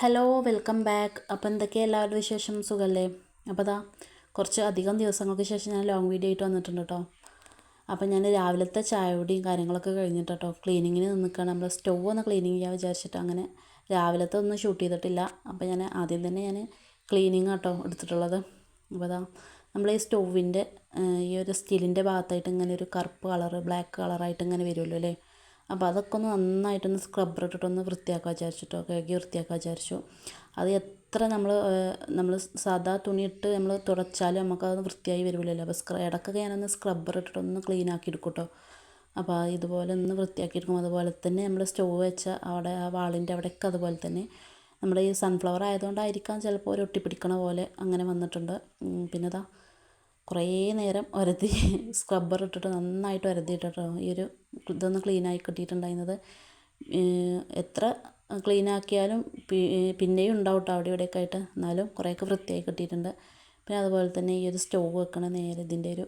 Hello welcome back. അപ്പോൾ എന്തൊക്കെയാണ് എല്ലാവരുടെ വിശേഷം? സുഖമല്ലേ? അപ്പോൾ ദാ കുറച്ച് അധികം ദിവസങ്ങൾക്ക് ശേഷം ഞാൻ ലോങ് വീഡിയോ ആയിട്ട് വന്നിട്ടുണ്ട് കേട്ടോ. അപ്പോൾ ഞാൻ രാവിലത്തെ ചായയുടെയും കാര്യങ്ങളൊക്കെ കഴിഞ്ഞിട്ട് കേട്ടോ ക്ലീനിങ്ങിന് നിൽക്കുകയാണ്. നമ്മൾ സ്റ്റൗ ഒന്ന് ക്ലീനിങ് ചെയ്യാൻ വിചാരിച്ചിട്ട് അങ്ങനെ രാവിലത്തെ ഒന്നും ഷൂട്ട് ചെയ്തിട്ടില്ല. അപ്പോൾ ഞാൻ ആദ്യം തന്നെ ക്ലീനിങ് കേട്ടോ എടുത്തിട്ടുള്ളത്. അപ്പോൾ ദാ നമ്മൾ ഈ സ്റ്റൗവിൻ്റെ ഈ ഒരു സ്റ്റീലിൻ്റെ ഭാഗത്തായിട്ട് ഇങ്ങനെ ഒരു കറുപ്പ് കളറ് ബ്ലാക്ക് കളറായിട്ട് ഇങ്ങനെ വരുമല്ലോ അല്ലേ. അപ്പോൾ അതൊക്കെ ഒന്ന് നന്നായിട്ടൊന്ന് സ്ക്രബ്ബർ ഇട്ടിട്ടൊന്ന് വൃത്തിയാക്കാൻ വിചാരിച്ചിട്ടോ, കഴുകി വൃത്തിയാക്കാൻ വിചാരിച്ചു. അത് എത്ര നമ്മൾ സാധാ തുണിയിട്ട് നമ്മൾ തുടച്ചാലും നമുക്കത് വൃത്തിയായി വരില്ലല്ലോ. അപ്പോൾ ഇടയ്ക്കൊക്കെ ഞാനൊന്ന് സ്ക്രബ്ബർ ഇട്ടിട്ടൊന്ന് ക്ലീൻ ആക്കി എടുക്കും കേട്ടോ. അപ്പോൾ ഇതുപോലെ ഒന്ന് വൃത്തിയാക്കി എടുക്കും. അതുപോലെ തന്നെ നമ്മൾ സ്റ്റൗ വെച്ച അവിടെ ആ വാളിൻ്റെ അവിടെയൊക്കെ അതുപോലെ തന്നെ നമ്മുടെ ഈ സൺഫ്ലവർ ആയതുകൊണ്ടായിരിക്കാം ചിലപ്പോൾ ഒരു ഒട്ടിപ്പിടിക്കണ പോലെ അങ്ങനെ വന്നിട്ടുണ്ട്. പിന്നെ ഇതാ കുറേ നേരം ഒരതി സ്ക്രബ്ബർ ഇട്ടിട്ട് നന്നായിട്ട് ഒരതിയിട്ടോ ഈ ഒരു ഇതൊന്ന് ക്ലീനായി കിട്ടിയിട്ടുണ്ടായിരുന്നത്. എത്ര ക്ലീനാക്കിയാലും പിന്നെയും ഉണ്ടാവും കേട്ടോ അവിടെ ഇവിടെയൊക്കെ ആയിട്ട്. എന്നാലും കുറേയൊക്കെ വൃത്തിയായി കിട്ടിയിട്ടുണ്ട്. പിന്നെ അതുപോലെ തന്നെ ഈ ഒരു സ്റ്റൗ വെക്കണ നേരെ ഇതിൻ്റെ ഒരു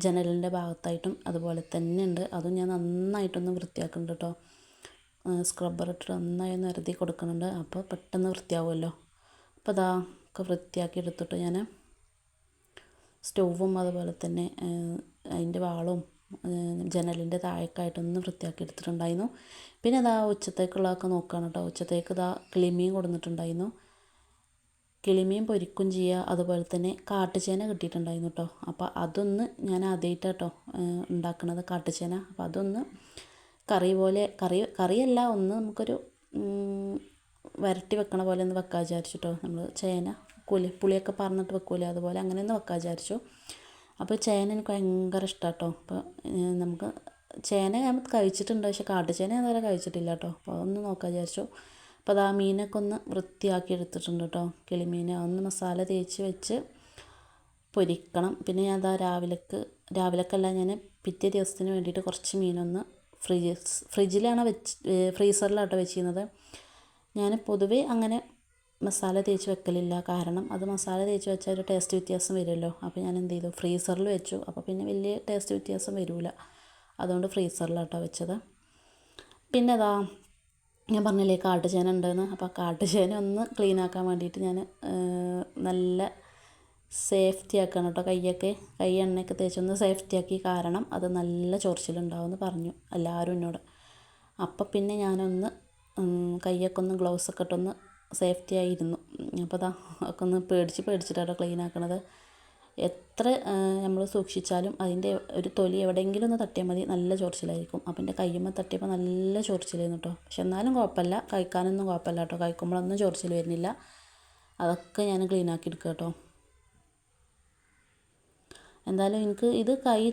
ജനലിൻ്റെ ഭാഗത്തായിട്ടും അതുപോലെ തന്നെ ഉണ്ട്. അതും ഞാൻ നന്നായിട്ടൊന്ന് വൃത്തിയാക്കുന്നുണ്ട് കേട്ടോ. സ്ക്രബ്ബർ ഇട്ടിട്ട് നന്നായി ഒന്ന് ഒരതി കൊടുക്കുന്നുണ്ട്. അപ്പോൾ പെട്ടെന്ന് വൃത്തിയാവുമല്ലോ. അപ്പോൾ അതാ ഒക്കെ വൃത്തിയാക്കി എടുത്തിട്ട് ഞാൻ സ്റ്റൗവും അതുപോലെ തന്നെ അതിൻ്റെ വാളും ജനലിൻ്റെ താഴേക്കായിട്ടൊന്ന് വൃത്തിയാക്കി എടുത്തിട്ടുണ്ടായിരുന്നു. പിന്നെ അതാ ഉച്ചത്തേക്കുള്ളതൊക്കെ നോക്കുകയാണ് കേട്ടോ. ഉച്ചത്തേക്ക് ഇതാ കിളിമീൻ കൊടുത്തിട്ടുണ്ടായിരുന്നു. കിളിമീൻ പൊരിക്കും ചെയ്യുക. അതുപോലെ തന്നെ കാട്ടുചേന കിട്ടിയിട്ടുണ്ടായിരുന്നു കേട്ടോ. അപ്പോൾ അതൊന്ന് ഞാൻ ആദ്യമായിട്ടാണ് കേട്ടോ ഉണ്ടാക്കുന്നത് കാട്ടുചേന. അപ്പോൾ അതൊന്ന് കറിയല്ല, ഒന്ന് നമുക്കൊരു വരട്ടി വെക്കണ പോലെ ഒന്ന് വെക്കാൻ വിചാരിച്ചിട്ടോ. നമ്മൾ ചേന പുളിയൊക്കെ പറഞ്ഞിട്ട് വെക്കൂലേ, അതുപോലെ അങ്ങനെ ഒന്ന് വെക്കാൻ വിചാരിച്ചു. അപ്പോൾ ചേന എനിക്ക് ഭയങ്കര ഇഷ്ടമാണ് കേട്ടോ. അപ്പോൾ നമുക്ക് ചേന ഞാൻ കഴിച്ചിട്ടുണ്ട്, പക്ഷേ കാട്ടുചേന ഞാൻ ഇതുവരെ കഴിച്ചിട്ടില്ല കേട്ടോ. അപ്പോൾ അതൊന്ന് നോക്കാൻ വിചാരിച്ചു. അപ്പോൾ അത് ആ മീനൊക്കെ ഒന്ന് വൃത്തിയാക്കി എടുത്തിട്ടുണ്ട് കേട്ടോ. കിളിമീൻ ഒന്ന് മസാല തേച്ച് വെച്ച് പൊരിക്കണം. പിന്നെ ഞാൻ അതാ രാവിലേക്കല്ല, ഞാൻ പിറ്റേ ദിവസത്തിന് വേണ്ടിയിട്ട് കുറച്ച് മീനൊന്ന് ഫ്രിഡ്ജിലാണ് ഫ്രീസറിലാട്ടോ വെച്ചിരുന്നത്. ഞാൻ പൊതുവേ അങ്ങനെ മസാല തേച്ച് വെക്കലില്ല. കാരണം അത് മസാല തേച്ച് വെച്ചാൽ ഒരു ടേസ്റ്റ് വ്യത്യാസം വരുമല്ലോ. അപ്പോൾ ഞാൻ എന്ത് ചെയ്തു, ഫ്രീസറിൽ വെച്ചു. അപ്പോൾ പിന്നെ വലിയ ടേസ്റ്റ് വ്യത്യാസം വരില്ല. അതുകൊണ്ട് ഫ്രീസറിലാട്ടോ വെച്ചത്. പിന്നെ അതാ ഞാൻ പറഞ്ഞില്ലേ കാട്ടുചേന ഉണ്ടെന്ന്. അപ്പോൾ കാട്ടുചേന ഒന്ന് ക്ലീൻ ആക്കാൻ വേണ്ടിയിട്ട് ഞാൻ നല്ല സേഫ്റ്റി ആക്കണം കേട്ടോ. കൈ എണ്ണയൊക്കെ തേച്ചൊന്ന് സേഫ്റ്റി ആക്കി. കാരണം അത് നല്ല ചൊറിച്ചിലുണ്ടാവുമെന്ന് പറഞ്ഞു എല്ലാവരും എന്നോട്. അപ്പം പിന്നെ ഞാനൊന്ന് കൈയൊക്കെ ഒന്ന് ഗ്ലൗസൊക്കെ ഇട്ടൊന്ന് സേഫ്റ്റി ആയിരുന്നു. അപ്പോൾ അതാ ഒക്കെ ഒന്ന് പേടിച്ചിട്ടാണ് ക്ലീൻ ആക്കണത്. എത്ര നമ്മൾ സൂക്ഷിച്ചാലും അതിൻ്റെ ഒരു തൊലി എവിടെയെങ്കിലും ഒന്ന് തട്ടിയാൽ മതി, നല്ല ചൊറിച്ചിലായിരിക്കും. അപ്പം എൻ്റെ കയ്യുമ്മ തട്ടിയപ്പോൾ നല്ല ചൊറിച്ചിലായിരുന്നു കേട്ടോ. പക്ഷെ എന്നാലും കുഴപ്പമില്ല, കഴിക്കാനൊന്നും കുഴപ്പമില്ല കേട്ടോ. കഴിക്കുമ്പോഴൊന്നും ചൊറിച്ചിൽ വരുന്നില്ല. അതൊക്കെ ഞാൻ ക്ലീൻ ആക്കി എടുക്കുക കേട്ടോ. എന്തായാലും എനിക്ക് ഇത്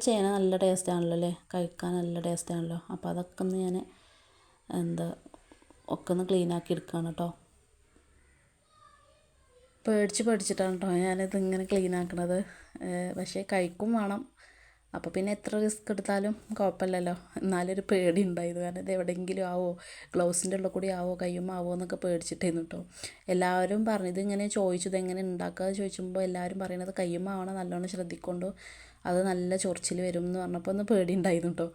ചേന നല്ല ടേസ്റ്റാണല്ലോ അല്ലേ, കഴിക്കാൻ നല്ല ടേസ്റ്റാണല്ലോ. അപ്പോൾ അതൊക്കെ ഒന്ന് ഞാൻ ഒക്കെ ഒന്ന് ക്ലീൻ ആക്കി എടുക്കുകയാണ് കേട്ടോ. പേടിച്ചിട്ടാണ് കേട്ടോ ഞാനിത് ഇങ്ങനെ ക്ലീൻ ആക്കണത്. പക്ഷേ കഴിക്കും വേണം. അപ്പോൾ പിന്നെ എത്ര റിസ്ക് എടുത്താലും കുഴപ്പമില്ലല്ലോ. എന്നാലൊരു പേടി ഉണ്ടായിരുന്നു. കാരണം ഇത് എവിടെയെങ്കിലും ആവോ, ഗ്ലൗസിൻ്റെ ഉള്ളിൽ കൂടി ആവോ, കയ്യുമ്മ ആവോ എന്നൊക്കെ പേടിച്ചിട്ടായിരുന്നു കേട്ടോ. എല്ലാവരും പറഞ്ഞു ഇതിങ്ങനെ ചോദിച്ചത് എങ്ങനെ ഉണ്ടാക്കുക ചോദിച്ചുമ്പോൾ എല്ലാവരും പറയുന്നത് കയ്യുമ്മ ആവണം, നല്ലോണം ശ്രദ്ധിക്കൊണ്ടു, അത് നല്ല ചൊറിച്ചിൽ വരും എന്ന് പറഞ്ഞപ്പോൾ ഒന്ന് പേടി ഉണ്ടായിരുന്നു കേട്ടോ.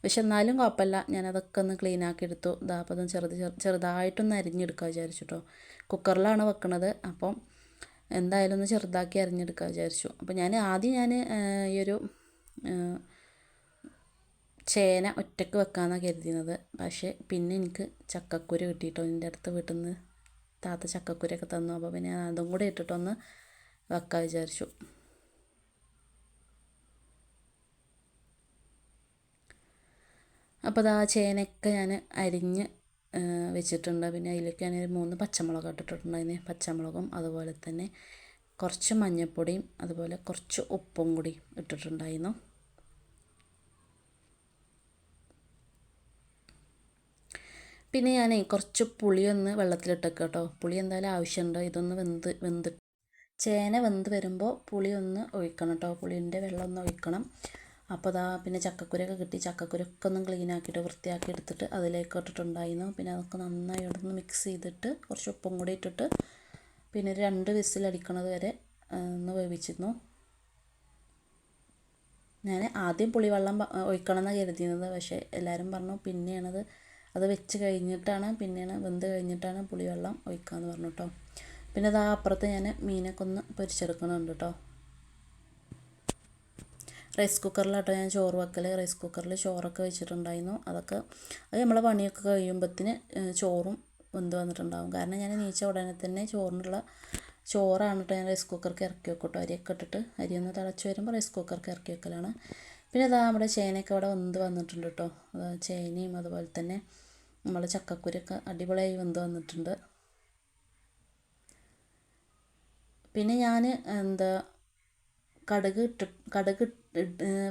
പക്ഷെ എന്നാലും കുഴപ്പമില്ല, ഞാനതൊക്കെ ഒന്ന് ക്ലീൻ ആക്കി എടുത്തു. ഇതാ അപ്പോൾ ഒന്ന് ചെറുതായിട്ടൊന്ന് അരിഞ്ഞെടുക്കുക വിചാരിച്ചു കേട്ടോ. കുക്കറിലാണ് വെക്കണത്. അപ്പം എന്തായാലും ഒന്ന് ചെറുതാക്കി അരിഞ്ഞെടുക്കാൻ വിചാരിച്ചു. അപ്പോൾ ആദ്യം ഈ ഒരു ചേന ഒറ്റയ്ക്ക് വെക്കാമെന്നാണ് കരുതിയത്. പക്ഷേ പിന്നെ എനിക്ക് ചക്കക്കുരു കിട്ടിയിട്ടോ. എൻ്റെ അടുത്ത വീട്ടിൽ നിന്ന് താത്ത ചക്കക്കുരൊക്കെ തന്നു. അപ്പോൾ പിന്നെ അതും കൂടെ ഇട്ടിട്ടൊന്ന് വെക്കാൻ വിചാരിച്ചു. അപ്പോൾ ആ ചേനയൊക്കെ ഞാൻ അരിഞ്ഞ് വെച്ചിട്ടുണ്ട്. പിന്നെ അതിലേക്ക് ഞാൻ 3 പച്ചമുളക് ഇട്ടിട്ടുണ്ടായിരുന്നു. പച്ചമുളകും അതുപോലെ തന്നെ കുറച്ച് മഞ്ഞൾപ്പൊടിയും അതുപോലെ കുറച്ച് ഉപ്പും കൂടി ഇട്ടിട്ടുണ്ടായിരുന്നു. പിന്നെ ഞാൻ കുറച്ച് പുളിയൊന്ന് വെള്ളത്തിലിട്ടേക്ക് കേട്ടോ. പുളി എന്തായാലും ആവശ്യമുണ്ട്. ഇതൊന്ന് വെന്ത് ചേന വെന്ത് വരുമ്പോൾ പുളി ഒന്ന് ഒഴിക്കണം കേട്ടോ. പുളിൻ്റെ വെള്ളം ഒന്ന് ഒഴിക്കണം. അപ്പോൾ അതാ പിന്നെ ചക്കക്കുരൊക്കെ കിട്ടി. ചക്കക്കുരൊക്കെ ഒന്ന് ക്ലീൻ ആക്കിയിട്ട് വൃത്തിയാക്കി എടുത്തിട്ട് അതിലേക്ക് ഇട്ടിട്ടുണ്ടായിരുന്നു. പിന്നെ അതൊക്കെ നന്നായി ഒന്ന് മിക്സ് ചെയ്തിട്ട് കുറച്ച് ഉപ്പും കൂടി ഇട്ടിട്ട് പിന്നെ ഒരു 2 വിസിലടിക്കണത് വരെ ഒന്ന് വേവിച്ചിരുന്നു. ഞാൻ ആദ്യം പുളിവെള്ളം ഒഴിക്കണം എന്നാണ് കരുതിയിരുന്നത്. പക്ഷേ എല്ലാവരും പറഞ്ഞു പിന്നെയാണത് അത് വെച്ച് കഴിഞ്ഞിട്ടാണ് പിന്നെയാണ് വെന്ത് കഴിഞ്ഞിട്ടാണ് പുളിവെള്ളം ഒഴിക്കാമെന്ന് പറഞ്ഞു കേട്ടോ. പിന്നെ അതാ അപ്പുറത്ത് ഞാൻ മീനൊക്കെ ഒന്ന് പൊരിച്ചെടുക്കണുണ്ട് കേട്ടോ. റൈസ് കുക്കറിലാട്ടോ ഞാൻ ചോറ് വെക്കൽ. റൈസ് കുക്കറിൽ ചോറൊക്കെ വെച്ചിട്ടുണ്ടായിരുന്നു. അത് നമ്മളെ പണിയൊക്കെ കഴിയുമ്പോഴത്തിന് ചോറും വെന്ത് വന്നിട്ടുണ്ടാകും. കാരണം ഞാൻ നീച്ച ഉടനെ തന്നെ ചോറിനുള്ള ചോറാണ് കേട്ടോ ഞാൻ റൈസ് കുക്കർക്ക് ഇറക്കി വെക്കും കേട്ടോ. അരിയൊക്കെ ഇട്ടിട്ട് അരി ഒന്ന് തിളച്ച് വരുമ്പോൾ റൈസ് കുക്കർക്ക് ഇറക്കി വെക്കലാണ്. പിന്നെ അതാ നമ്മുടെ ചേനയൊക്കെ ഇവിടെ വെന്ത് വന്നിട്ടുണ്ട് കേട്ടോ. ചേനയും അതുപോലെ തന്നെ നമ്മൾ ചക്കക്കുരൊക്കെ അടിപൊളിയായി വെന്ത് വന്നിട്ടുണ്ട്. പിന്നെ ഞാൻ കടുക്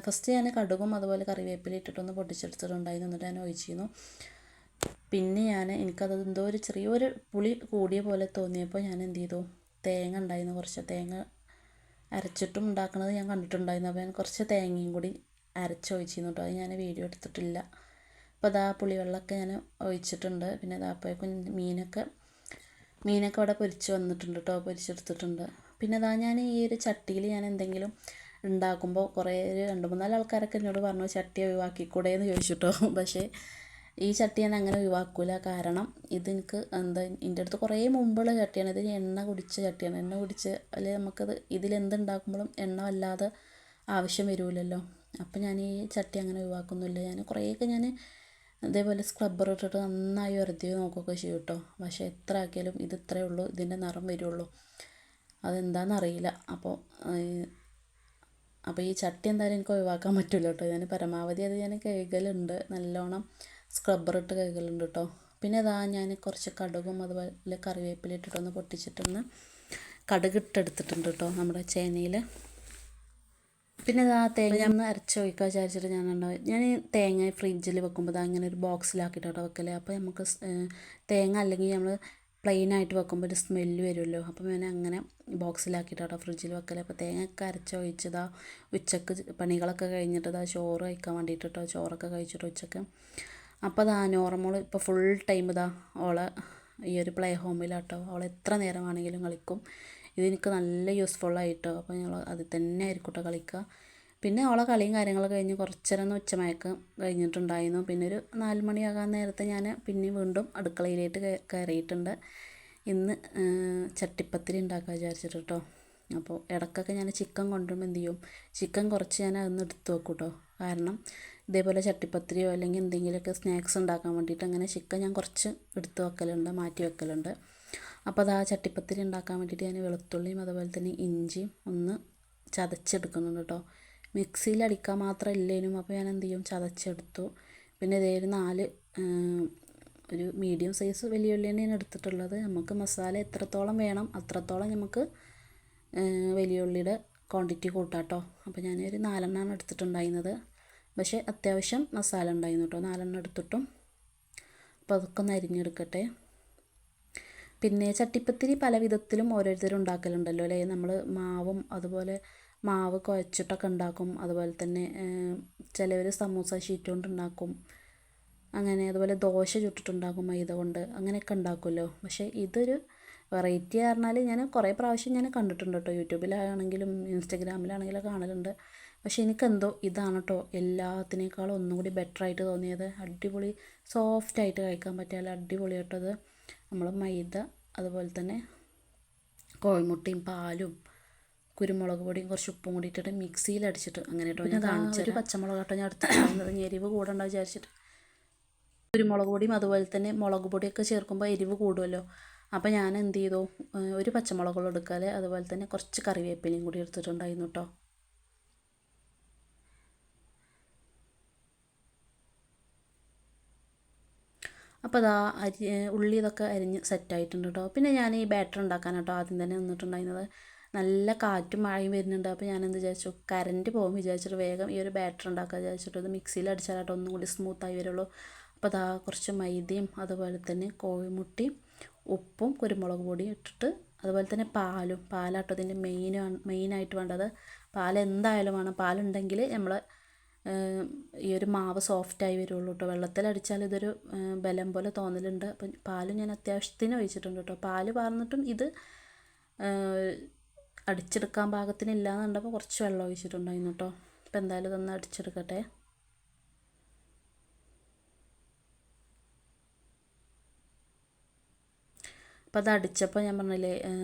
ഫസ്റ്റ് ഞാൻ കടുകും അതുപോലെ കറിവേപ്പില ഇട്ടിട്ടൊന്ന് പൊട്ടിച്ചെടുത്തിട്ടുണ്ടായിരുന്നു. എന്നിട്ട് ഞാൻ ഒഴിച്ചിരുന്നു. പിന്നെ എനിക്കത് എന്തോ ഒരു ചെറിയൊരു പുളി കൂടിയ പോലെ തോന്നിയപ്പോൾ ഞാൻ എന്ത് ചെയ്തു, തേങ്ങ ഉണ്ടായിരുന്നു, കുറച്ച് തേങ്ങ അരച്ചിട്ടും ഉണ്ടാക്കുന്നത് ഞാൻ കണ്ടിട്ടുണ്ടായിരുന്നു. അപ്പോൾ ഞാൻ കുറച്ച് തേങ്ങയും കൂടി അരച്ചൊഴിച്ചിരുന്നു കേട്ടോ. അത് ഞാൻ വീഡിയോ എടുത്തിട്ടില്ല. അപ്പോൾ അതാ പുളിവെള്ളമൊക്കെ ഞാൻ ഒഴിച്ചിട്ടുണ്ട്. പിന്നെ അതാ അപ്പോഴേക്കും മീനൊക്കെ ഇവിടെ പൊരിച്ച് വന്നിട്ടുണ്ട് കേട്ടോ, പൊരിച്ചെടുത്തിട്ടുണ്ട്. പിന്നെ അതാ ഞാൻ ഈ ഒരു ചട്ടിയിൽ ഞാൻ എന്തെങ്കിലും ഉണ്ടാക്കുമ്പോൾ കുറേ 2-3 ആൾക്കാരൊക്കെ എന്നോട് പറഞ്ഞു ചട്ടി ഒഴിവാക്കിക്കൂടെ എന്ന് ചോദിച്ചിട്ടോ. പക്ഷേ ഈ ചട്ടി ഞാൻ അങ്ങനെ ഒഴിവാക്കില്ല. കാരണം ഇതെനിക്ക് എൻ്റെ അടുത്ത് കുറേ മുമ്പുള്ള ചട്ടിയാണ്. ഇത് എണ്ണ കുടിച്ച ചട്ടിയാണ്. എണ്ണ കുടിച്ച് അല്ലെങ്കിൽ നമുക്കത് ഇതിലെന്തുണ്ടാക്കുമ്പോഴും എണ്ണ വല്ലാതെ ആവശ്യം വരുമല്ലോ. അപ്പം ഞാൻ ഈ ചട്ടി അങ്ങനെ ഒഴിവാക്കുന്നില്ല. ഞാൻ കുറേയൊക്കെ ഞാൻ ഇതേപോലെ സ്ക്രബ്ബർ ഇട്ടിട്ട് നന്നായി ഉരതി നോക്കുകയൊക്കെ ചെയ്യും കേട്ടോ. പക്ഷേ എത്ര ആക്കിയാലും ഇത് ഇത്രയേ ഉള്ളൂ, ഇതിൻ്റെ നിറം വരുള്ളൂ. അതെന്താണെന്നറിയില്ല. അപ്പോൾ ഈ ചട്ടി എന്തായാലും എനിക്ക് ഒഴിവാക്കാൻ പറ്റില്ല കേട്ടോ. ഞാൻ പരമാവധി അത് ഞാൻ കഴുകലുണ്ട്, നല്ലോണം സ്ക്രബ്ബർ ഇട്ട് കഴുകലുണ്ട് കേട്ടോ. പിന്നെ അതാ ഞാൻ കുറച്ച് കടുകും അതുപോലെ കറിവേപ്പില ഇട്ടിട്ടൊന്ന് പൊട്ടിച്ചിട്ടൊന്ന് കടുകിട്ടെടുത്തിട്ടുണ്ട് കേട്ടോ നമ്മുടെ ചേനയിൽ. പിന്നെ ആ തേങ്ങ ഒന്ന് അരച്ചൊഴിക്കാൻ വിചാരിച്ചിട്ട് ഞാൻ തേങ്ങ ഫ്രിഡ്ജിൽ വെക്കുമ്പോൾ അങ്ങനെ ഒരു ബോക്സിലാക്കിയിട്ടോ വെക്കല്. അപ്പോൾ നമുക്ക് തേങ്ങ അല്ലെങ്കിൽ നമ്മൾ പ്ലെയിനായിട്ട് വെക്കുമ്പോൾ ഒരു സ്മെല്ല് വരുമല്ലോ. അപ്പം ഞാൻ അങ്ങനെ ബോക്സിലാക്കിയിട്ടോ ഫ്രിഡ്ജിൽ വെക്കൽ. അപ്പോൾ തേങ്ങയൊക്കെ അരച്ചൊഴിച്ചതാ ഉച്ചക്ക് പണികളൊക്കെ കഴിഞ്ഞിട്ട് ചോറ് കഴിക്കാൻ വേണ്ടിയിട്ട് കേട്ടോ. ചോറൊക്കെ കഴിച്ചിട്ട് ഉച്ചക്ക്. അപ്പോൾ അതാ നോർമൽ ഇപ്പോൾ ഫുൾ ടൈം ഓളെ ഈ ഒരു പ്ലേ ഹോമിലാട്ടോ. അവൾ എത്ര നേരമാണെങ്കിലും കളിക്കും. ഇതെനിക്ക് നല്ല യൂസ്ഫുള്ളായിട്ടോ. അപ്പോൾ ഞങ്ങൾ അതിൽ തന്നെ ആയിരിക്കും കേട്ടോ കളിക്കുക. പിന്നെ അവളെ കളിയും കാര്യങ്ങളൊക്കെ കഴിഞ്ഞ് കുറച്ച് നേരം ഉച്ചമയക്കം കഴിഞ്ഞിട്ടുണ്ടായിരുന്നു. പിന്നെ ഒരു 4 മണിയാകാൻ നേരത്തെ ഞാൻ പിന്നെ വീണ്ടും അടുക്കളയിലേക്ക് കയറിയിട്ടുണ്ട്. ഇന്ന് ചട്ടിപ്പത്തിരി ഉണ്ടാക്കാൻ വിചാരിച്ചിട്ട് കേട്ടോ. അപ്പോൾ ഇടയ്ക്കൊക്കെ ഞാൻ ചിക്കൻ കൊണ്ടുവരുമ്പോൾ എന്ത് ചെയ്യും, ചിക്കൻ കുറച്ച് ഞാൻ അതൊന്ന് എടുത്ത് വെക്കും കേട്ടോ. കാരണം ഇതേപോലെ ചട്ടിപ്പത്തിരിയോ അല്ലെങ്കിൽ എന്തെങ്കിലുമൊക്കെ സ്നാക്സ് ഉണ്ടാക്കാൻ വേണ്ടിയിട്ട് അങ്ങനെ ചിക്കൻ ഞാൻ കുറച്ച് എടുത്ത് വെക്കലുണ്ട്, മാറ്റി വെക്കലുണ്ട്. അപ്പോൾ അത് ആ ചട്ടിപ്പത്തിരി ഉണ്ടാക്കാൻ വേണ്ടിയിട്ട് ഞാൻ വെളുത്തുള്ളിയും അതുപോലെ തന്നെ ഇഞ്ചിയും ഒന്ന് ചതച്ചെടുക്കുന്നുണ്ട് കേട്ടോ. മിക്സിയിൽ അടിക്കാൻ മാത്രം ഇല്ലേനും. അപ്പോൾ ഞാൻ എന്ത് ചെയ്യും, ചതച്ചെടുത്തു. പിന്നെ ഇതേ ഒരു മീഡിയം സൈസ് വലിയ ഉള്ളി തന്നെയാണ് എടുത്തിട്ടുള്ളത്. നമുക്ക് മസാല എത്രത്തോളം വേണം അത്രത്തോളം നമുക്ക് വലിയ ഉള്ളിയുടെ ക്വാണ്ടിറ്റി കൂട്ടാം കേട്ടോ. അപ്പോൾ ഞാൻ ഒരു 4 എണ്ണമാണ് എടുത്തിട്ടുണ്ടായിരുന്നത്. പക്ഷേ അത്യാവശ്യം മസാല ഉണ്ടായിരുന്നു കേട്ടോ. 4 എണ്ണം എടുത്തിട്ടും. അപ്പോൾ അതൊക്കെ ഒന്ന് അരിഞ്ഞെടുക്കട്ടെ. പിന്നെ ചട്ടിപ്പത്തിരി പല വിധത്തിലും ഓരോരുത്തരും ഉണ്ടാക്കലുണ്ടല്ലോ അല്ലേ. നമ്മൾ അതുപോലെ മാവ് കുഴച്ചിട്ടൊക്കെ ഉണ്ടാക്കും. അതുപോലെ തന്നെ ചിലവർ സമൂസ ഷീറ്റ് കൊണ്ട് ഉണ്ടാക്കും. അങ്ങനെ അതുപോലെ ദോശ ചുട്ടിട്ടുണ്ടാക്കും മൈദ കൊണ്ട്, അങ്ങനെയൊക്കെ ഉണ്ടാക്കുമല്ലോ. പക്ഷേ ഇതൊരു വെറൈറ്റി പറഞ്ഞാൽ ഞാൻ കുറേ പ്രാവശ്യം ഞാൻ കണ്ടിട്ടുണ്ട് കേട്ടോ. യൂട്യൂബിലാണെങ്കിലും ഇൻസ്റ്റഗ്രാമിലാണെങ്കിലും കാണലുണ്ട്. പക്ഷേ എനിക്കെന്തോ ഇതാണ് കേട്ടോ എല്ലാത്തിനേക്കാളും ഒന്നും കൂടി ബെറ്ററായിട്ട് തോന്നിയത്. അടിപൊളി സോഫ്റ്റായിട്ട് കഴിക്കാൻ പറ്റിയാൽ അടിപൊളി കേട്ടോ. അത് നമ്മൾ മൈദ അതുപോലെ തന്നെ കോഴിമുട്ടയും പാലും കുരുമുളക് പൊടിയും കുറച്ച് ഉപ്പും കൂടി ഇട്ടിട്ട് മിക്സിയിൽ അടിച്ചിട്ട് അങ്ങനെ കേട്ടോ ഞാൻ കാണിച്ചൊരു പച്ചമുളക് കേട്ടോ ഞാൻ എടുത്തിട്ടുണ്ടായിരുന്നത്. എരിവ് കൂടണ്ട വിചാരിച്ചിട്ട് കുരുമുളക് പൊടിയും അതുപോലെ തന്നെ മുളക് പൊടിയൊക്കെ ചേർക്കുമ്പോൾ എരിവ് കൂടുമല്ലോ. അപ്പോൾ ഞാൻ എന്ത് ചെയ്തു, ഒരു പച്ചമുളകും എടുക്കാതെ അതുപോലെ തന്നെ കുറച്ച് കറിവേപ്പിലയും കൂടി എടുത്തിട്ടുണ്ടായിരുന്നു കേട്ടോ. അപ്പോൾ അതാ ഉള്ളി ഇതൊക്കെ അരിഞ്ഞ് സെറ്റായിട്ടുണ്ട് കേട്ടോ. പിന്നെ ഞാൻ ഈ ബാറ്റർ ഉണ്ടാക്കാൻ കേട്ടോ ആദ്യം തന്നെ നിന്നിട്ടുണ്ടായിരുന്നത്. നല്ല കാറ്റും മഴയും വരുന്നുണ്ട്. അപ്പോൾ ഞാനെന്ത് വിചാരിച്ചു, കറണ്ട് പോകും വിചാരിച്ചിട്ട് വേഗം ഈ ഒരു ബാറ്റർ ഉണ്ടാക്കാൻ വിചാരിച്ചിട്ട് ഇത് മിക്സിയിൽ അടിച്ചാലാട്ടോ ഒന്നും കൂടി സ്മൂത്തായി വരുള്ളൂ. അപ്പോൾ അതാ കുറച്ച് മൈദയും അതുപോലെ തന്നെ കോഴിമുട്ടയും ഉപ്പും കുരുമുളക് പൊടിയും ഇട്ടിട്ട് അതുപോലെ തന്നെ പാലാട്ടോ ഇതിൻ്റെ മെയിനായിട്ട് വേണ്ടത്. പാൽ എന്തായാലും വേണം. പാലുണ്ടെങ്കിൽ നമ്മൾ ഈ ഒരു മാവ് സോഫ്റ്റായി വരുള്ളൂ കേട്ടോ. വെള്ളത്തിലടിച്ചാൽ ഇതൊരു ബലം പോലെ തോന്നലുണ്ട്. അപ്പം പാലും ഞാൻ അത്യാവശ്യത്തിന് ഒഴിച്ചിട്ടുണ്ട് കേട്ടോ. പാല് പാർന്നിട്ടും ഇത് അടിച്ചെടുക്കാൻ പാകത്തിനില്ല എന്നുണ്ടപ്പോൾ കുറച്ച് വെള്ളം ഒഴിച്ചിട്ടുണ്ടായിരുന്നു കേട്ടോ. അപ്പോൾ എന്തായാലും ഇതൊന്ന് അടിച്ചെടുക്കട്ടെ. അപ്പോൾ അത് അടിച്ചപ്പോൾ ഞാൻ പറഞ്ഞില്ലേ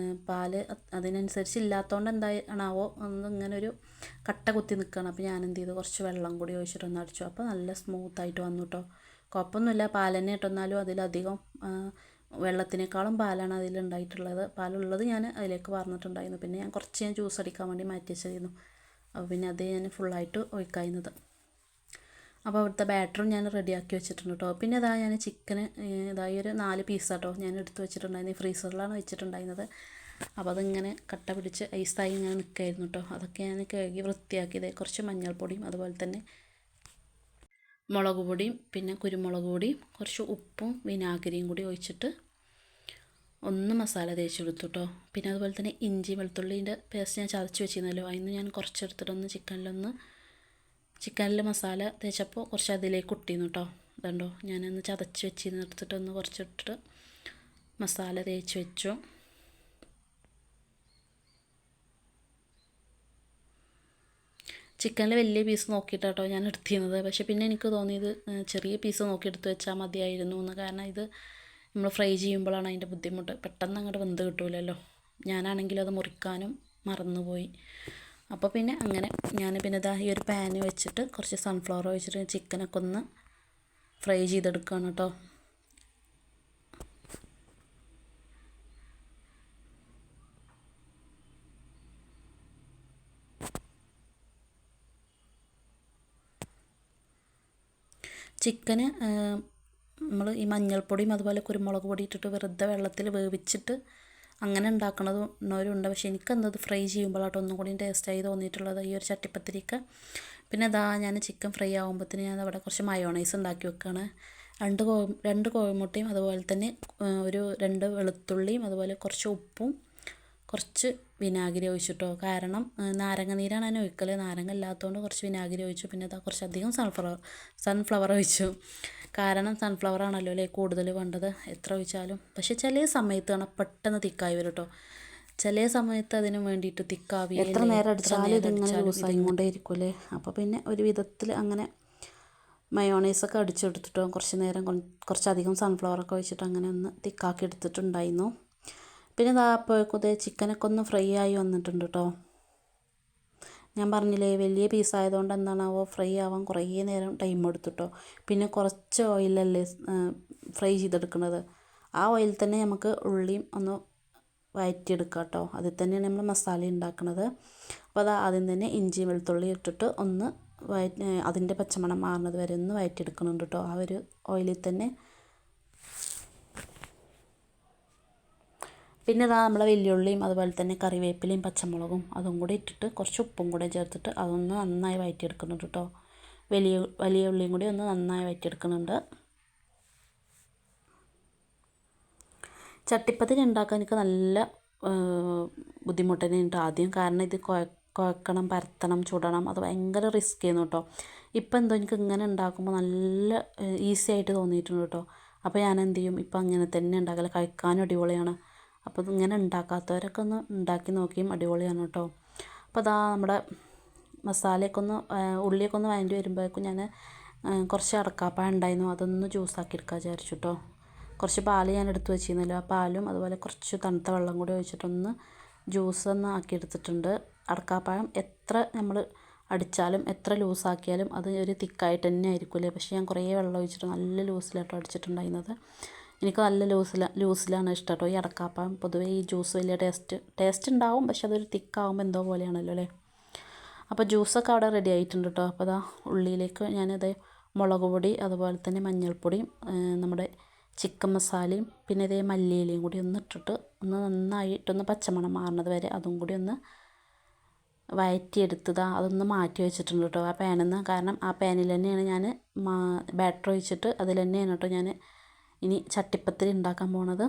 പാല് അതിനനുസരിച്ച് ഇല്ലാത്തതുകൊണ്ട് എന്താണാവോ ഇങ്ങനെ ഒരു കട്ട കുത്തി നിൽക്കുകയാണ്. അപ്പോൾ ഞാൻ എന്ത് ചെയ്തു, കുറച്ച് വെള്ളം കൂടി ഒഴിച്ചിട്ടൊന്ന് അടിച്ചു. അപ്പോൾ നല്ല സ്മൂത്തായിട്ട് വന്നു കേട്ടോ. കുഴപ്പമൊന്നുമില്ല, പാൽ തന്നെ ഇട്ടെന്നാലും അതിലധികം വെള്ളത്തിനേക്കാളും പാലാണ് അതിലുണ്ടായിട്ടുള്ളത്. പാലുള്ളത് ഞാൻ അതിലേക്ക് വാർന്നിട്ടുണ്ടായിരുന്നു. പിന്നെ ഞാൻ കുറച്ച് ജ്യൂസ് അടിക്കാൻ വേണ്ടി മാറ്റി വെച്ചിരുന്നു. അപ്പോൾ പിന്നെ അത് ഞാൻ ഫുള്ളായിട്ട് ഒഴിക്കാവുന്നത്. അപ്പോൾ അവിടുത്തെ ബാറ്ററും ഞാൻ റെഡിയാക്കി വെച്ചിട്ടുണ്ട് കേട്ടോ. പിന്നെ ഇതാ ഞാൻ ചിക്കന് ഇതായി ഒരു 4 പീസാട്ടോ ഞാൻ എടുത്ത് വെച്ചിട്ടുണ്ടായിരുന്നു. ഫ്രീസറിലാണ് വെച്ചിട്ടുണ്ടായിരുന്നത്. അപ്പോൾ അതിങ്ങനെ കട്ട പിടിച്ച് ഐസായി ഇങ്ങനെ നിൽക്കായിരുന്നു കേട്ടോ. അതൊക്കെ ഞാൻ കഴുകി വൃത്തിയാക്കിയത്. കുറച്ച് മഞ്ഞൾപ്പൊടിയും അതുപോലെ തന്നെ മുളക് പൊടിയും പിന്നെ കുരുമുളക് പൊടിയും കുറച്ച് ഉപ്പും വിനാഗിരിയും കൂടി ഒഴിച്ചിട്ട് ഒന്ന് മസാല തേച്ചെടുത്തു കേട്ടോ. പിന്നെ അതുപോലെ തന്നെ ഇഞ്ചി വെളുത്തുള്ളീൻ്റെ പേസ്റ്റ് ഞാൻ ചതച്ച് വെച്ചിരുന്നല്ലോ, അതിന് ഞാൻ കുറച്ചെടുത്തിട്ടൊന്ന് ചിക്കനിൽ മസാല തേച്ചപ്പോൾ കുറച്ച് അതിലേക്ക് ഇട്ടിരുന്നു കേട്ടോ. ഇതുണ്ടോ, ഞാനൊന്ന് ചതച്ച് വെച്ചിരുന്ന് എടുത്തിട്ടൊന്ന് കുറച്ചിട്ടിട്ട് മസാല തേച്ച് വെച്ചു. ചിക്കനിൽ വലിയ പീസ് നോക്കിയിട്ടാട്ടോ ഞാൻ എടുത്തിരുന്നത്. പക്ഷേ പിന്നെ എനിക്ക് തോന്നിയത് ചെറിയ പീസ് നോക്കി എടുത്ത് വെച്ചാൽ മതിയായിരുന്നു എന്ന്. കാരണം ഇത് നമ്മൾ ഫ്രൈ ചെയ്യുമ്പോഴാണ് അതിൻ്റെ ബുദ്ധിമുട്ട്. പെട്ടെന്ന് അങ്ങോട്ട് വെന്ത് കിട്ടൂലല്ലോ. ഞാനാണെങ്കിലും അത് മുറിക്കാനും മറന്നുപോയി. അപ്പോൾ പിന്നെ അങ്ങനെ ഞാൻ പിന്നെ ഇതാ ഈ ഒരു പാന് വെച്ചിട്ട് കുറച്ച് സൺഫ്ലവർ ഒഴിച്ചിട്ട് ചിക്കനൊക്കെ ഒന്ന് ഫ്രൈ ചെയ്തെടുക്കുകയാണ് കേട്ടോ. ചിക്കന് നമ്മൾ ഈ മഞ്ഞൾപ്പൊടിയും അതുപോലെ കുരുമുളക് പൊടി ഇട്ടിട്ട് വെറുതെ വെള്ളത്തിൽ വേവിച്ചിട്ട് അങ്ങനെ ഉണ്ടാക്കുന്നവരുണ്ട്. പക്ഷേ എനിക്കെന്തത് ഫ്രൈ ചെയ്യുമ്പോഴാട്ടോ ഒന്നും കൂടി ടേസ്റ്റായി തോന്നിയിട്ടുള്ളത് ഈ ഒരു ചട്ടിപ്പത്തിരിക്ക്. പിന്നെ ഇതാ ഞാൻ ചിക്കൻ ഫ്രൈ ആകുമ്പോഴത്തേന് ഞാൻ അവിടെ കുറച്ച് മയോണൈസ് ഉണ്ടാക്കി വെക്കുകയാണ്. രണ്ട് കോഴിമുട്ടയും അതുപോലെ തന്നെ ഒരു 2 വെളുത്തുള്ളിയും അതുപോലെ കുറച്ച് ഉപ്പും കുറച്ച് വിനാഗിരി ഒഴിച്ചിട്ടോ. കാരണം നാരങ്ങ നീരാണ് ഞാൻ ഒഴിക്കൽ. നാരങ്ങ ഇല്ലാത്തതുകൊണ്ട് കുറച്ച് വിനാഗിരി ഒഴിച്ചു. പിന്നെ ഇതാ കുറച്ചധികം സൺഫ്ലവർ ഒഴിച്ചു. കാരണം സൺഫ്ലവർ ആണല്ലോ അല്ലേ കൂടുതൽ വേണ്ടത് എത്ര ഒഴിച്ചാലും. പക്ഷേ ചില സമയത്ത് കാണാൻ പെട്ടെന്ന് തിക്കായി വരും കേട്ടോ. ചില സമയത്ത് അതിന് വേണ്ടിയിട്ട് തിക്കാവി എത്ര നേരം അടിച്ചാലും ഇതിങ്ങനെ ലൂസായി കൊണ്ടേ ഇരിക്കുമല്ലേ. അപ്പോൾ പിന്നെ ഒരു വിധത്തിൽ അങ്ങനെ മയോണൈസൊക്കെ അടിച്ചെടുത്തിട്ടോ കുറച്ച് നേരം കുറച്ചധികം സൺഫ്ലവറൊക്കെ ഒഴിച്ചിട്ട് അങ്ങനെ ഒന്ന് തിക്കാക്കി എടുത്തിട്ടുണ്ടായിരുന്നു. പിന്നെ ഇതാ അപ്പോഴേക്കും ചിക്കനൊക്കെ ഒന്ന് ഫ്രൈ ആയി വന്നിട്ടുണ്ട് കേട്ടോ. ഞാൻ പറഞ്ഞില്ലേ വലിയ പീസായതുകൊണ്ട് എന്താണാവോ ഫ്രൈ ആവാൻ കുറേ നേരം ടൈം എടുത്തിട്ടോ. പിന്നെ കുറച്ച് ഓയിലല്ലേ ഫ്രൈ ചെയ്തെടുക്കുന്നത്. ആ ഓയിൽ തന്നെ നമുക്ക് ഉള്ളിയും ഒന്ന് വഴറ്റിയെടുക്കാം കേട്ടോ. അതിൽ തന്നെയാണ് നമ്മൾ മസാല ഉണ്ടാക്കുന്നത്. അപ്പോൾ അത് ആദ്യം തന്നെ ഇഞ്ചി വെളുത്തുള്ളി ഇട്ടിട്ട് ഒന്ന് അതിൻ്റെ പച്ചമണം മാറുന്നത് വരെ ഒന്ന് വഴറ്റിയെടുക്കുന്നുണ്ട് കേട്ടോ ആ ഒരു ഓയിലിൽ തന്നെ. പിന്നെ ഇതാ നമ്മളെ വെല്ലുള്ളിയും അതുപോലെ തന്നെ കറിവേപ്പിലയും പച്ചമുളകും അതും കൂടി ഇട്ടിട്ട് കുറച്ച് ഉപ്പും കൂടെ ചേർത്തിട്ട് അതൊന്ന് നന്നായി വഴറ്റിയെടുക്കുന്നുണ്ട് കേട്ടോ. വലിയ ഉള്ളിയും കൂടി ഒന്ന് നന്നായി വഴറ്റിയെടുക്കുന്നുണ്ട്. ചട്ടിപ്പത്തിരി ഉണ്ടാക്കാൻ എനിക്ക് നല്ല ബുദ്ധിമുട്ട് തന്നെയുണ്ട് ആദ്യം. കാരണം ഇത് കുഴക്കണം, പരത്തണം, ചുടണം, അത് ഭയങ്കര റിസ്ക് ചെയ്യുന്നു കേട്ടോ. ഇപ്പം എന്തോ എനിക്ക് ഇങ്ങനെ ഉണ്ടാക്കുമ്പോൾ നല്ല ഈസി ആയിട്ട് തോന്നിയിട്ടുണ്ട് കേട്ടോ. അപ്പോൾ ഞാൻ എന്ത് ചെയ്യും, ഇപ്പം അങ്ങനെ തന്നെ ഉണ്ടാക്കൽ. കഴിക്കാനും അടിപൊളിയാണ്. അപ്പോൾ ഇതിങ്ങനെ ഉണ്ടാക്കാത്തവരൊക്കെ ഒന്ന് ഉണ്ടാക്കി നോക്കിയും അടിപൊളിയാണ് കേട്ടോ. അപ്പോൾ അതാ നമ്മുടെ മസാലയൊക്കെ ഒന്ന് ഉള്ളിയൊക്കെ ഒന്ന് വഴണ്ടി വരുമ്പോഴേക്കും ഞാൻ കുറച്ച് അടക്കാപ്പഴം ഉണ്ടായിരുന്നു, അതൊന്ന് ജ്യൂസാക്കി എടുക്കാൻ വിചാരിച്ചു കേട്ടോ. കുറച്ച് പാൽ ഞാൻ എടുത്ത് വെച്ചിരുന്നല്ലോ, ആ പാലും അതുപോലെ കുറച്ച് തണുത്ത വെള്ളം കൂടി ഒഴിച്ചിട്ടൊന്ന് ജ്യൂസ് ഒന്ന് ആക്കിയെടുത്തിട്ടുണ്ട്. അടക്കാപ്പഴം എത്ര നമ്മൾ അടിച്ചാലും എത്ര ലൂസാക്കിയാലും അത് ഒരു തിക്കായിട്ട് തന്നെ ആയിരിക്കില്ലേ. പക്ഷേ ഞാൻ കുറേ വെള്ളം ഒഴിച്ചിട്ട് നല്ല ലൂസിലാട്ടോ അടിച്ചിട്ടുണ്ടായിരുന്നത്. എനിക്ക് നല്ല ലൂസിലാണ് ഇഷ്ടം കേട്ടോ ഈ അടക്കാപ്പഴം. പൊതുവേ ഈ ജ്യൂസ് വലിയ ടേസ്റ്റ് ഉണ്ടാവും, പക്ഷെ അതൊരു തിക്കാവുമ്പോൾ എന്തോ പോലെയാണല്ലോ അല്ലേ. അപ്പോൾ ജ്യൂസൊക്കെ അവിടെ റെഡി ആയിട്ടുണ്ട് കേട്ടോ. അപ്പോൾ അതാ ഉള്ളിയിലേക്ക് ഞാനത് മുളക് പൊടി അതുപോലെ തന്നെ മഞ്ഞൾപ്പൊടിയും നമ്മുടെ ചിക്കൻ മസാലയും പിന്നെ ഇതേ മല്ലിയിലയും കൂടി ഒന്ന് ഇട്ടിട്ട് ഒന്ന് നന്നായിട്ടൊന്ന് പച്ചമണം മാറുന്നത് വരെ അതും കൂടി ഒന്ന് വഴറ്റിയെടുത്തതാ അതൊന്ന് മാറ്റി വെച്ചിട്ടുണ്ട് കേട്ടോ ആ പാനിൽ നിന്ന്. കാരണം ആ പാനിൽ തന്നെയാണ് ഞാൻ ബാറ്റർ ഒഴിച്ചിട്ട് അതിൽ തന്നെയാണ് കേട്ടോ ഞാൻ ഇനി ചട്ടിപ്പത്തിരി ഉണ്ടാക്കാൻ പോണത്.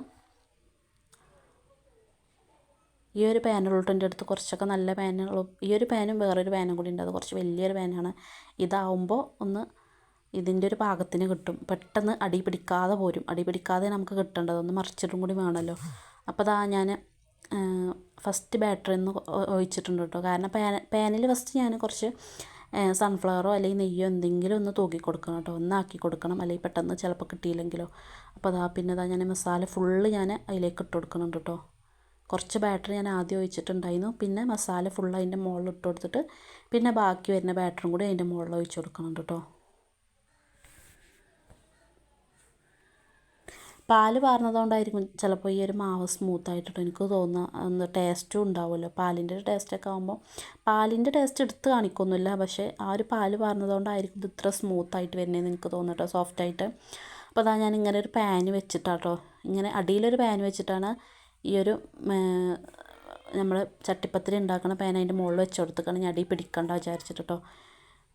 ഈ ഒരു പാനുള്ളൂ എൻ്റെ അടുത്ത്, കുറച്ചൊക്കെ നല്ല പാനുകളും. ഈ ഒരു പാനും വേറൊരു പാനും കൂടി ഉണ്ട്, അത് കുറച്ച് വലിയൊരു പാനാണ്. ഇതാവുമ്പോൾ ഒന്ന് ഇതിൻ്റെ ഒരു പാകത്തിന് കിട്ടും, പെട്ടെന്ന് അടി പിടിക്കാതെ പോരും. അടി പിടിക്കാതെ നമുക്ക് കിട്ടേണ്ടത്, ഒന്ന് മറിച്ചിട്ടും കൂടി വേണമല്ലോ. അപ്പോൾ അതാ ഞാൻ ഫസ്റ്റ് ബാറ്ററി ഒന്ന് ഒഴിച്ചിട്ടുണ്ട് കേട്ടോ. കാരണം പാനിൽ ഫസ്റ്റ് ഞാൻ കുറച്ച് സൺഫ്ലവറോ അല്ലെങ്കിൽ നെയ്യോ എന്തെങ്കിലും ഒന്ന് തൂക്കി കൊടുക്കണം കേട്ടോ, ഒന്നാക്കി കൊടുക്കണം, അല്ലെങ്കിൽ പെട്ടെന്ന് ചിലപ്പോൾ കിട്ടിയില്ലെങ്കിലോ. അപ്പോൾ പിന്നെ ഞാൻ മസാല ഫുള്ള് ഞാൻ അതിലേക്ക് ഇട്ട് കൊടുക്കുന്നുണ്ട് കേട്ടോ. കുറച്ച് ബാറ്റർ ഞാൻ ആദ്യം ഒഴിച്ചിട്ടുണ്ടായിരുന്നു, പിന്നെ മസാല ഫുള്ള് അതിൻ്റെ മുകളിൽ ഇട്ട് കൊടുത്തിട്ട് പിന്നെ ബാക്കി വരുന്ന ബാറ്ററും കൂടി അതിൻ്റെ മുകളിൽ ഒഴിച്ച് കൊടുക്കുന്നുണ്ട് കേട്ടോ. പാല് പാർന്നതുകൊണ്ടായിരിക്കും ചിലപ്പോൾ ഈ ഒരു മാവ് സ്മൂത്തായിട്ടിട്ട് എനിക്ക് തോന്നുക, ഒന്ന് ടേസ്റ്റും ഉണ്ടാവുമല്ലോ. പാലിൻ്റെ ഒരു ടേസ്റ്റൊക്കെ ആകുമ്പോൾ പാലിൻ്റെ ടേസ്റ്റ് എടുത്ത് കാണിക്കൊന്നുമില്ല, പക്ഷേ ആ ഒരു പാല് പാർന്നതുകൊണ്ടായിരിക്കും ഇത് ഇത്ര സ്മൂത്തായിട്ട് വരുന്നതെന്ന് എനിക്ക് തോന്നുന്നു കേട്ടോ, സോഫ്റ്റായിട്ട്. അപ്പോൾ ഞാൻ ഇങ്ങനെ ഒരു പാന് വെച്ചിട്ടാട്ടോ, ഇങ്ങനെ അടിയിലൊരു പാൻ വെച്ചിട്ടാണ് ഈ ഒരു നമ്മൾ ചട്ടിപ്പത്തിരി ഉണ്ടാക്കുന്ന പാൻ അതിൻ്റെ മുകളിൽ വെച്ച് കൊടുത്തിട്ടാണ് ഞാൻ അടി പിടിക്കണ്ട വിചാരിച്ചിട്ട് കേട്ടോ.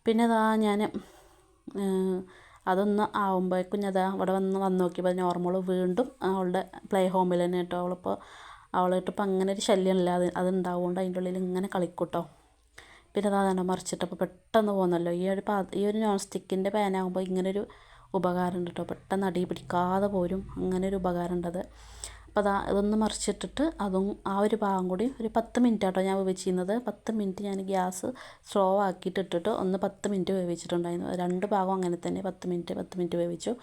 പിന്നെ ഞാൻ അതൊന്ന് ആവുമ്പോഴേക്കും ഞാൻ ഇവിടെ വന്ന് നോക്കിയപ്പോൾ നോർമൽ വീണ്ടും അവളുടെ പ്ലേ ഹോമിൽ തന്നെ കേട്ടോ. അവളിട്ടിപ്പോൾ അങ്ങനെ ഒരു ശല്യമില്ല, അതുണ്ടാവുകൊണ്ട് അതിൻ്റെ ഉള്ളിൽ ഇങ്ങനെ കളിക്കൂട്ടോ. പിന്നെ തന്നെ മറിച്ചിട്ടപ്പോൾ പെട്ടെന്ന് പോകുന്നല്ലോ. ഈ ഒരു നോൺ സ്റ്റിക്കിൻ്റെ പാനാകുമ്പോൾ ഇങ്ങനൊരു ഉപകാരമുണ്ട് കേട്ടോ, പെട്ടെന്ന് അടി പിടിക്കാതെ പോരും, അങ്ങനെ ഒരു ഉപകാരമുണ്ടത്. അപ്പോൾ ഇതൊന്ന് മറിച്ചിട്ടിട്ട് അതും ആ ഒരു ഭാഗം കൂടി ഒരു 10 മിനിറ്റ് ആട്ടോ ഞാൻ വേവിച്ചിരുന്നത്. 10 മിനിറ്റ് ഞാൻ ഗ്യാസ് സ്ലോ ആക്കിയിട്ട് ഇട്ടിട്ട് ഒന്ന് 10 മിനിറ്റ് വേവിച്ചിട്ടുണ്ടായിരുന്നു. രണ്ട് ഭാഗം അങ്ങനെ തന്നെ 10 മിനിറ്റ് വേവിച്ചു.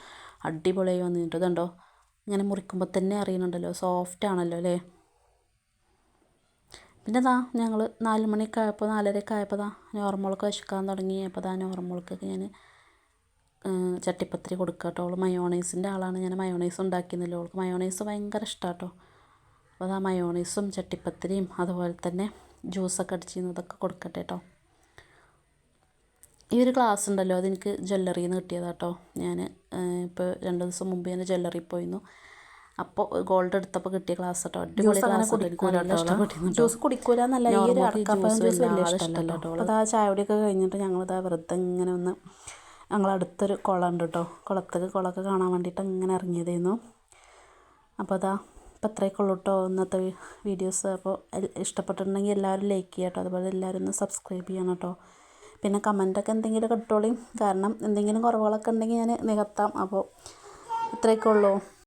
അടിപൊളിയായി വന്നിട്ട് ഇതുണ്ടോ, ഇങ്ങനെ മുറിക്കുമ്പോൾ തന്നെ അറിയുന്നുണ്ടല്ലോ, സോഫ്റ്റ് ആണല്ലോ അല്ലേ. പിന്നെ ഞങ്ങൾ 4 മണിയൊക്കെ ആയപ്പോൾ 4:30 ആയപ്പോൾ നോർമൾക്ക് വിശക്കാൻ തുടങ്ങി. അപ്പോൾ നോർമൾക്കൊക്കെ ഞാൻ ചട്ടിപ്പത്തിരി കൊടുക്കുക കേട്ടോ. അവൾ മയോണൈസിൻ്റെ ആളാണ്, ഞാൻ മയോണൈസ് ഉണ്ടാക്കിയിരുന്നല്ലോ, അവൾക്ക് മയോണൈസ് ഭയങ്കര ഇഷ്ടമാണ് കേട്ടോ. അപ്പോൾ മയോണൈസും ചട്ടിപ്പത്തിരിയും അതുപോലെ തന്നെ ജ്യൂസൊക്കെ അടിച്ചിരുന്നതൊക്കെ കൊടുക്കട്ടെ കേട്ടോ. ഈ ഒരു ഗ്ലാസ് ഉണ്ടല്ലോ, അതെനിക്ക് ജ്വല്ലറിയിൽ നിന്ന് കിട്ടിയതാണ് കേട്ടോ. ഞാൻ ഇപ്പോൾ 2 ദിവസം മുമ്പ് ഞാൻ ജ്വല്ലറിയിൽ പോയിരുന്നു, അപ്പോൾ ഗോൾഡ് എടുത്തപ്പോൾ കിട്ടിയ ഗ്ലാസ് കേട്ടോ. അടിപൊളി ഗ്ലാസ് ഇഷ്ടപ്പെട്ടിരുന്നു. ജ്യൂസ് കുടിക്കൂല എന്നല്ല, ഈ ഒരു ജ്യൂസ് വലിയ ഇഷ്ടമല്ല കേട്ടോ. അപ്പോൾ ചായ കുടിയൊക്കെ കഴിഞ്ഞിട്ട് ഞങ്ങളിതാ വെറുതെ ഇങ്ങനെ ഒന്ന്, ഞങ്ങളടുത്തൊരു കുളമുണ്ട് കേട്ടോ, കുളമൊക്കെ കാണാൻ വേണ്ടിയിട്ട് ഇങ്ങനെ ഇറങ്ങിയതായിരുന്നു. അപ്പോൾ അപ്പോൾ അത്രയൊക്കെ ഉള്ളൂ കേട്ടോ ഇന്നത്തെ വീഡിയോസ്. അപ്പോൾ ഇഷ്ടപ്പെട്ടിട്ടുണ്ടെങ്കിൽ എല്ലാവരും ലൈക്ക് ചെയ്യുക കേട്ടോ, അതുപോലെ എല്ലാവരും ഒന്ന് സബ്സ്ക്രൈബ് ചെയ്യണം കേട്ടോ. പിന്നെ കമൻറ്റൊക്കെ എന്തെങ്കിലും ഇട്ടോളി, കാരണം എന്തെങ്കിലും കുറവുകളൊക്കെ ഉണ്ടെങ്കിൽ ഞാൻ നികത്താം. അപ്പോൾ ഇത്രയൊക്കെ ഉള്ളൂ.